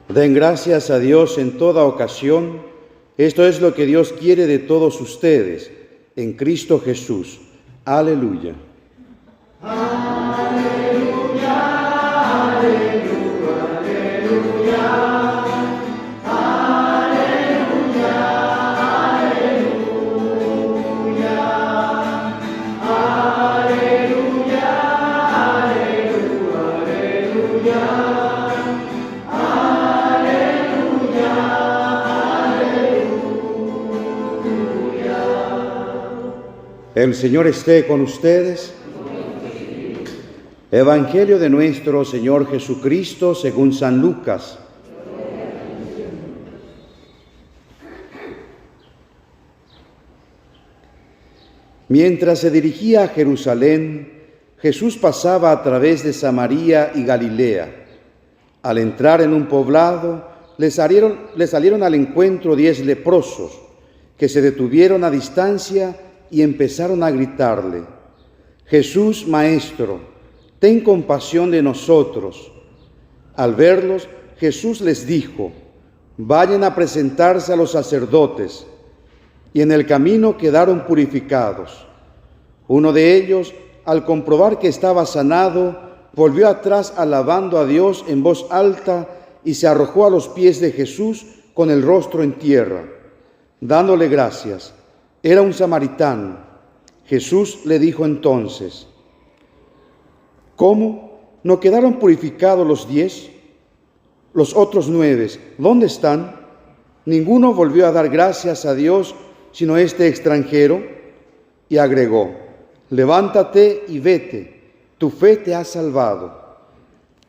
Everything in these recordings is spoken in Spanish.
Den gracias a Dios en toda ocasión. Esto es lo que Dios quiere de todos ustedes, en Cristo Jesús. Aleluya. El Señor esté con ustedes. Evangelio de nuestro Señor Jesucristo según San Lucas. Mientras se dirigía a Jerusalén, Jesús pasaba a través de Samaria y Galilea. Al entrar en un poblado, le salieron al encuentro 10 leprosos, que se detuvieron a distancia y empezaron a gritarle: Jesús, Maestro, ten compasión de nosotros. Al verlos, Jesús les dijo: vayan a presentarse a los sacerdotes. Y en el camino quedaron purificados. Uno de ellos, al comprobar que estaba sanado, volvió atrás alabando a Dios en voz alta y se arrojó a los pies de Jesús con el rostro en tierra, dándole gracias. Era un samaritano. Jesús le dijo entonces: ¿cómo? ¿No quedaron purificados los 10? Los otros 9, ¿dónde están? Ninguno volvió a dar gracias a Dios, sino este extranjero. Y agregó: levántate y vete, tu fe te ha salvado.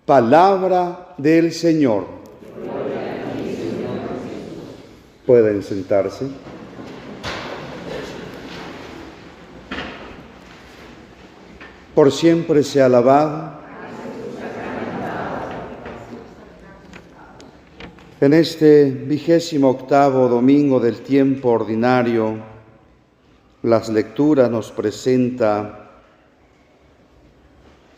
Palabra del Señor. Pueden sentarse. Por siempre sea alabado. En este 28º domingo del tiempo ordinario, las lecturas nos presenta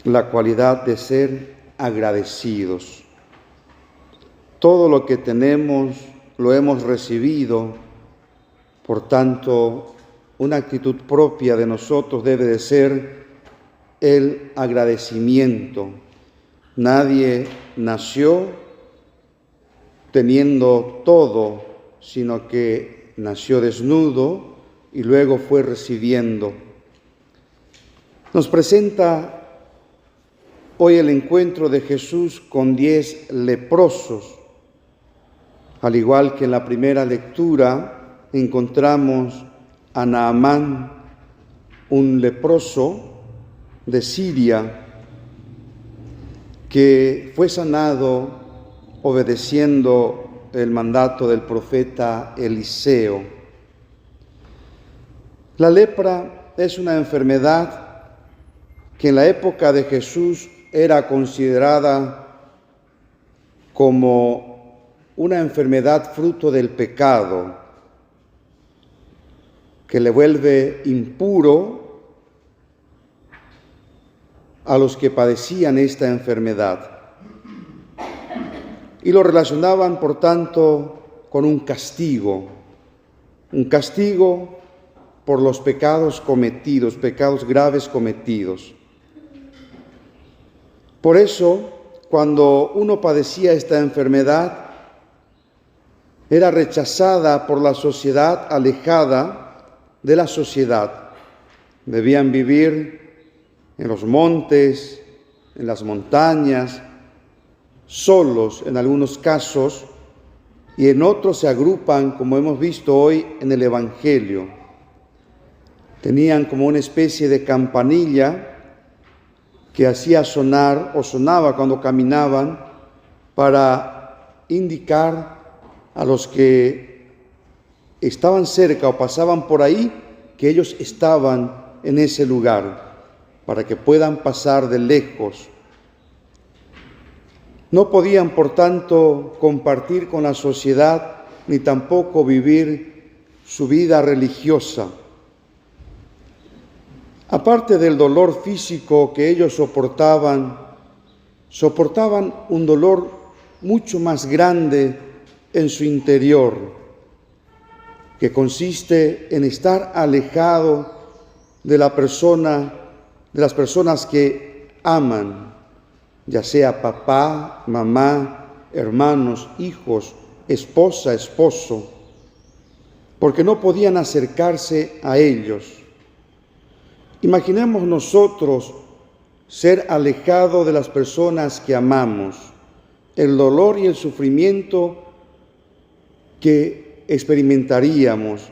la cualidad de ser agradecidos. Todo lo que tenemos lo hemos recibido, por tanto, una actitud propia de nosotros debe de ser el agradecimiento. Nadie nació teniendo todo, sino que nació desnudo y luego fue recibiendo. Nos presenta hoy el encuentro de Jesús con 10 leprosos. Al igual que en la primera lectura, encontramos a Naamán, un leproso de Siria, que fue sanado obedeciendo el mandato del profeta Eliseo. La lepra es una enfermedad que en la época de Jesús era considerada como una enfermedad fruto del pecado, que le vuelve impuro a los que padecían esta enfermedad. Y lo relacionaban, por tanto, con un castigo por los pecados cometidos, pecados graves cometidos. Por eso, cuando uno padecía esta enfermedad, era rechazada por la sociedad, alejada de la sociedad. Debían vivir en los montes, en las montañas, solos en algunos casos, y en otros se agrupan, como hemos visto hoy en el Evangelio. Tenían como una especie de campanilla que hacía sonar o sonaba cuando caminaban para indicar a los que estaban cerca o pasaban por ahí que ellos estaban en ese lugar, para que puedan pasar de lejos. No podían, por tanto, compartir con la sociedad ni tampoco vivir su vida religiosa. Aparte del dolor físico que ellos soportaban un dolor mucho más grande en su interior, que consiste en estar alejado de las personas que aman, ya sea papá, mamá, hermanos, hijos, esposa, esposo, porque no podían acercarse a ellos. Imaginemos nosotros ser alejados de las personas que amamos, el dolor y el sufrimiento que experimentaríamos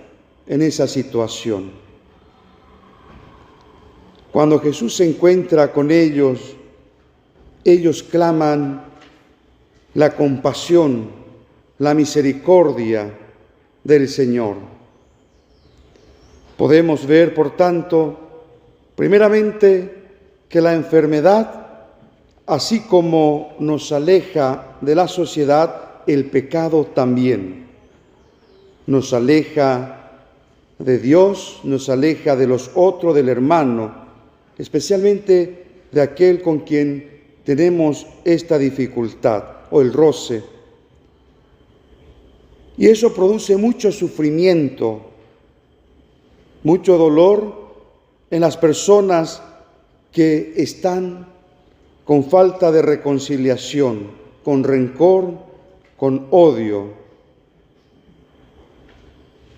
en esa situación. Cuando Jesús se encuentra con ellos, ellos claman la compasión, la misericordia del Señor. Podemos ver, por tanto, primeramente, que la enfermedad, así como nos aleja de la sociedad, el pecado también nos aleja de Dios, nos aleja de los otros, del hermano, especialmente de aquel con quien tenemos esta dificultad o el roce. Y eso produce mucho sufrimiento, mucho dolor en las personas que están con falta de reconciliación, con rencor, con odio.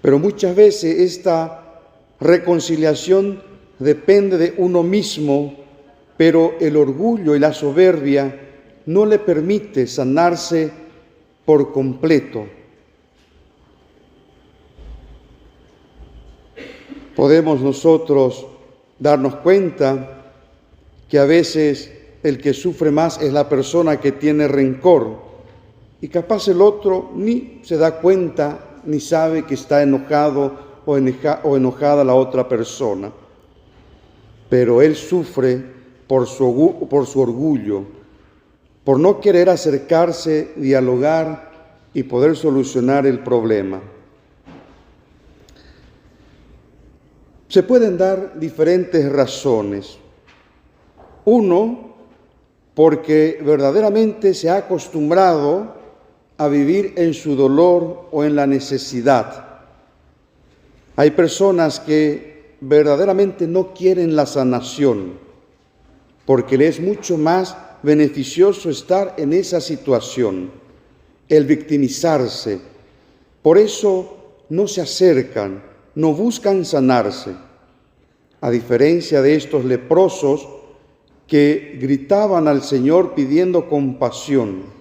Pero muchas veces esta reconciliación depende de uno mismo, pero el orgullo y la soberbia no le permite sanarse por completo. Podemos nosotros darnos cuenta que a veces el que sufre más es la persona que tiene rencor, y capaz el otro ni se da cuenta, ni sabe que está enojado o enojada la otra persona. Pero él sufre por su orgullo, por no querer acercarse, dialogar y poder solucionar el problema. Se pueden dar diferentes razones. Uno, porque verdaderamente se ha acostumbrado a vivir en su dolor o en la necesidad. Hay personas que verdaderamente no quieren la sanación, porque les es mucho más beneficioso estar en esa situación, el victimizarse. Por eso no se acercan, no buscan sanarse. A diferencia de estos leprosos que gritaban al Señor pidiendo compasión,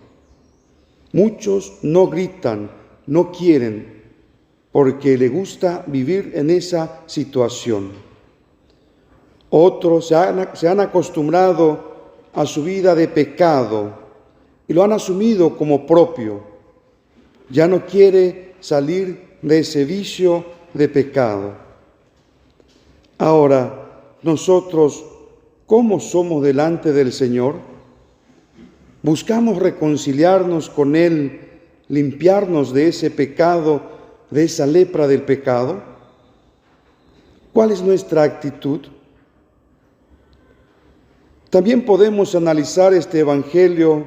muchos no gritan, no quieren, porque les gusta vivir en esa situación. Otros se han acostumbrado a su vida de pecado y lo han asumido como propio. Ya no quiere salir de ese vicio de pecado. Ahora, nosotros, ¿cómo somos delante del Señor? ¿Buscamos reconciliarnos con Él, limpiarnos de ese pecado, de esa lepra del pecado? ¿Cuál es nuestra actitud? También podemos analizar este Evangelio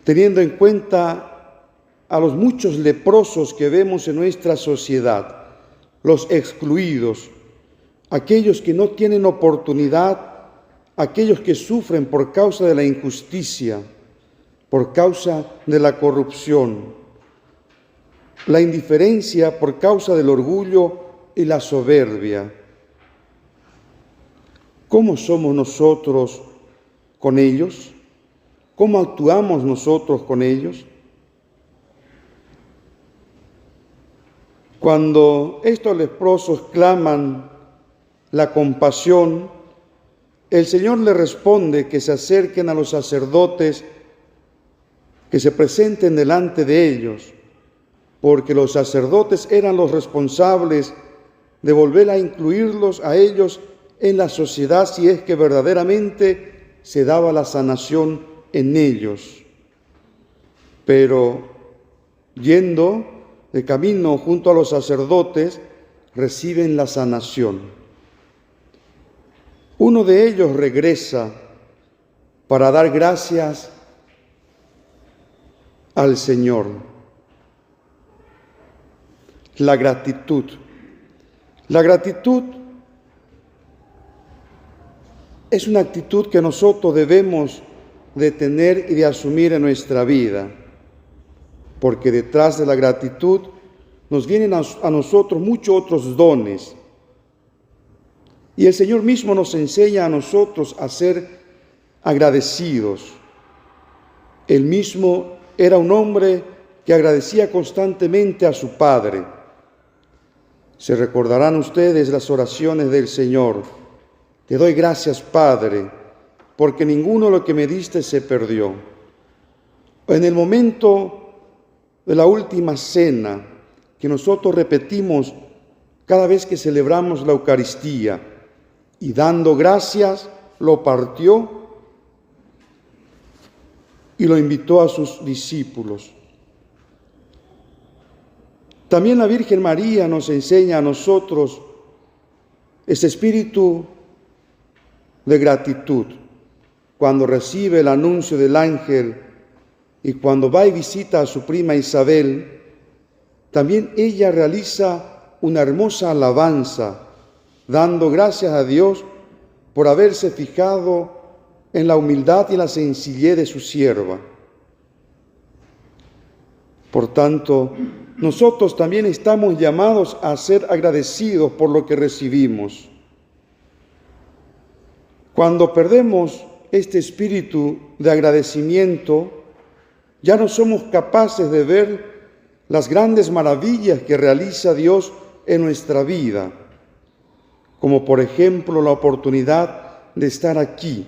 teniendo en cuenta a los muchos leprosos que vemos en nuestra sociedad, los excluidos, aquellos que no tienen oportunidad, aquellos que sufren por causa de la injusticia, por causa de la corrupción, la indiferencia por causa del orgullo y la soberbia. ¿Cómo somos nosotros con ellos? ¿Cómo actuamos nosotros con ellos? Cuando estos leprosos claman la compasión, el Señor les responde que se acerquen a los sacerdotes, que se presenten delante de ellos, porque los sacerdotes eran los responsables de volver a incluirlos a ellos en la sociedad si es que verdaderamente se daba la sanación en ellos. Pero yendo de camino junto a los sacerdotes, reciben la sanación. Uno de ellos regresa para dar gracias al Señor. La gratitud. La gratitud es una actitud que nosotros debemos de tener y de asumir en nuestra vida, porque detrás de la gratitud nos vienen a nosotros muchos otros dones. Y el Señor mismo nos enseña a nosotros a ser agradecidos. Él mismo era un hombre que agradecía constantemente a su Padre. Se recordarán ustedes las oraciones del Señor. Te doy gracias, Padre, porque ninguno de lo que me diste se perdió. En el momento de la última cena, que nosotros repetimos cada vez que celebramos la Eucaristía, y dando gracias, lo partió y lo invitó a sus discípulos. También la Virgen María nos enseña a nosotros ese espíritu de gratitud cuando recibe el anuncio del ángel y cuando va y visita a su prima Isabel. También ella realiza una hermosa alabanza, dando gracias a Dios por haberse fijado en la humildad y la sencillez de su sierva. Por tanto, nosotros también estamos llamados a ser agradecidos por lo que recibimos. Cuando perdemos este espíritu de agradecimiento, ya no somos capaces de ver las grandes maravillas que realiza Dios en nuestra vida, como por ejemplo la oportunidad de estar aquí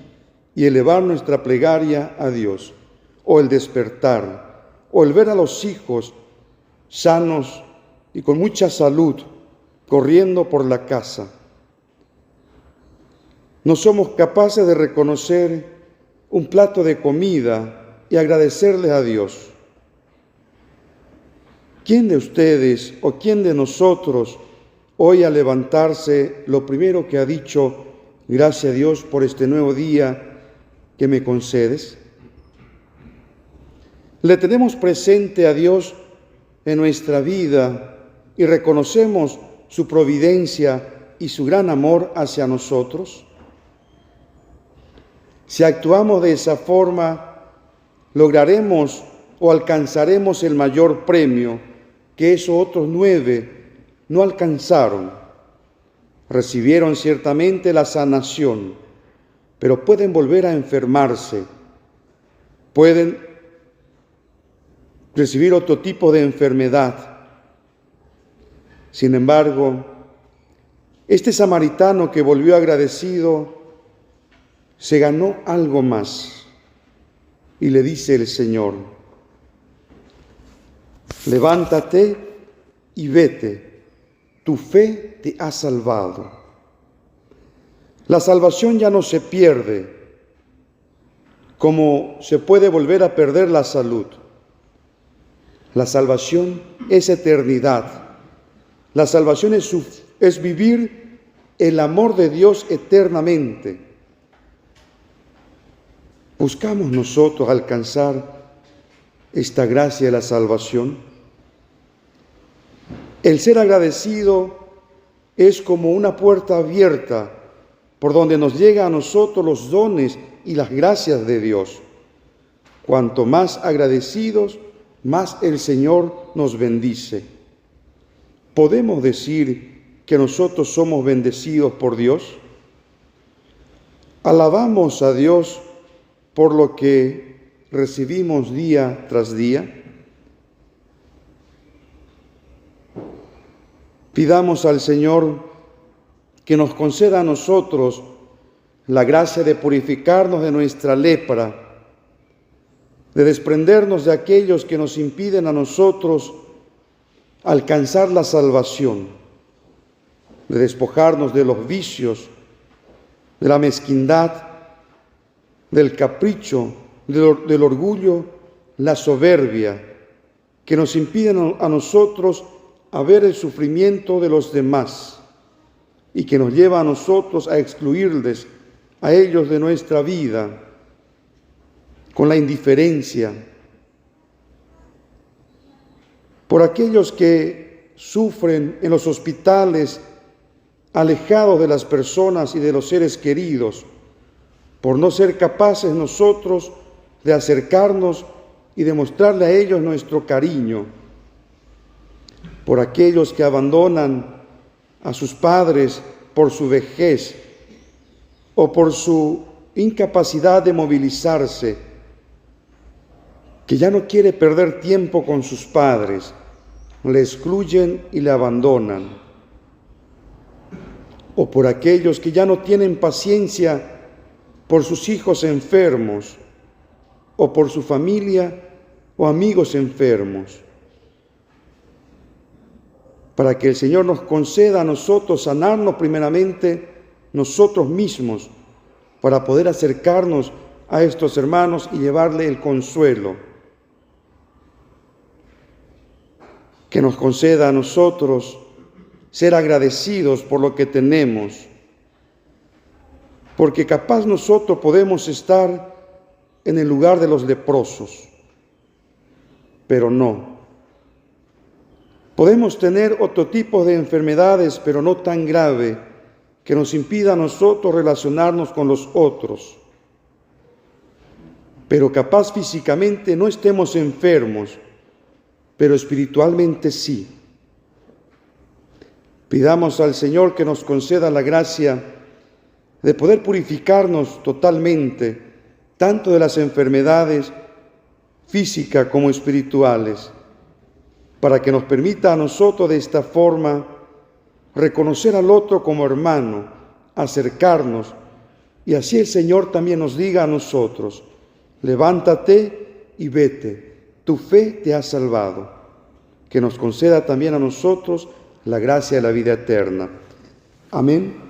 y elevar nuestra plegaria a Dios, o el despertar, o el ver a los hijos sanos y con mucha salud corriendo por la casa. No somos capaces de reconocer un plato de comida y agradecerle a Dios. ¿Quién de ustedes o quién de nosotros hoy al levantarse lo primero que ha dicho, gracias a Dios por este nuevo día que me concedes? Le tenemos presente a Dios en nuestra vida y reconocemos su providencia y su gran amor hacia nosotros. Si actuamos de esa forma, lograremos o alcanzaremos el mayor premio que esos otros 9 no alcanzaron. Recibieron ciertamente la sanación, pero pueden volver a enfermarse, pueden recibir otro tipo de enfermedad. Sin embargo, este samaritano que volvió agradecido se ganó algo más y le dice el Señor: levántate y vete, tu fe te ha salvado. La salvación ya no se pierde como se puede volver a perder la salud. La salvación es eternidad. La salvación es vivir el amor de Dios eternamente. ¿Buscamos nosotros alcanzar esta gracia de la salvación? El ser agradecido es como una puerta abierta por donde nos llega a nosotros los dones y las gracias de Dios. Cuanto más agradecidos, más el Señor nos bendice. ¿Podemos decir que nosotros somos bendecidos por Dios? ¿Alabamos a Dios por lo que recibimos día tras día? Pidamos al Señor que nos conceda a nosotros la gracia de purificarnos de nuestra lepra, de desprendernos de aquellos que nos impiden a nosotros alcanzar la salvación, de despojarnos de los vicios, de la mezquindad, del capricho, del orgullo, la soberbia, que nos impiden a nosotros a ver el sufrimiento de los demás y que nos lleva a nosotros a excluirles a ellos de nuestra vida con la indiferencia, por aquellos que sufren en los hospitales, alejados de las personas y de los seres queridos, por no ser capaces nosotros de acercarnos y demostrarle a ellos nuestro cariño, por aquellos que abandonan a sus padres por su vejez o por su incapacidad de movilizarse, que ya no quiere perder tiempo con sus padres, le excluyen y le abandonan, o por aquellos que ya no tienen paciencia por sus hijos enfermos, o por su familia o amigos enfermos, para que el Señor nos conceda a nosotros sanarnos primeramente nosotros mismos, para poder acercarnos a estos hermanos y llevarle el consuelo. Que nos conceda a nosotros ser agradecidos por lo que tenemos, porque capaz nosotros podemos estar en el lugar de los leprosos, pero no. Podemos tener otro tipo de enfermedades, pero no tan grave, que nos impida a nosotros relacionarnos con los otros. Pero capaz físicamente no estemos enfermos, pero espiritualmente sí. Pidamos al Señor que nos conceda la gracia de poder purificarnos totalmente, tanto de las enfermedades físicas como espirituales, para que nos permita a nosotros de esta forma reconocer al otro como hermano, acercarnos, y así el Señor también nos diga a nosotros: levántate y vete, tu fe te ha salvado. Que nos conceda también a nosotros la gracia de la vida eterna. Amén.